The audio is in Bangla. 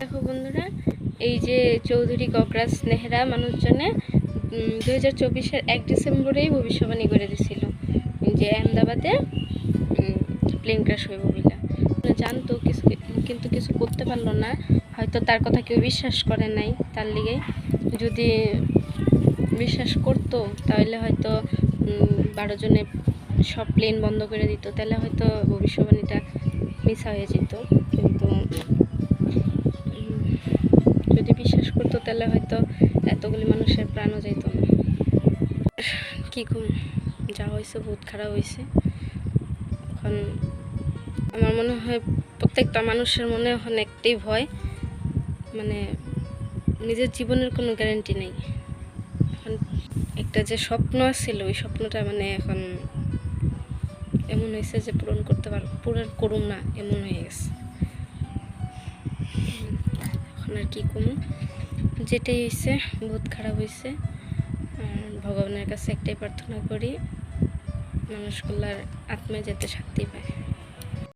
দেখো বন্ধুরা, এই যে চৌধুরী গগরাজ নেহরা মানুষজনে 2024-এর 1 ডিসেম্বরেই ভবিষ্যবাণী করে দিছিল যে আহমেদাবাদে প্লেন ক্র্যাশ হইব বলে। জানতো কিছু, কিন্তু কিছু করতে পারলো না। হয়তো তার কথা কেউ বিশ্বাস করে নাই। তার লিগে যদি বিশ্বাস করতো তাহলে হয়তো 12 জনে সব প্লেন বন্ধ করে দিত, তাহলে হয়তো ভবিষ্যবাণীটা মিছা হয়ে যেত। কিন্তু যদি বিশ্বাস করতো তাহলে হয়তো এতগুলি মানুষের প্রাণও যাইত না। কী কম, যা হয়েছে বহুত খারাপ হয়েছে। এখন আমার মনে হয় প্রত্যেকটা মানুষের মনে এখন একটাই ভয়, মানে নিজের জীবনের কোনো গ্যারান্টি নেই। এখন একটা যে স্বপ্ন ছিল, ওই স্বপ্নটা মানে এখন এমন হয়েছে যে পূরণ করুম না এমন হয়ে গেছে। এখন আর কি কম, যেটাই হয়েছে বহুত খারাপ হয়েছে। ভগবানের কাছে একটাই প্রার্থনা করি, মানুষগুলার আত্মায় যাতে শান্তি পায়।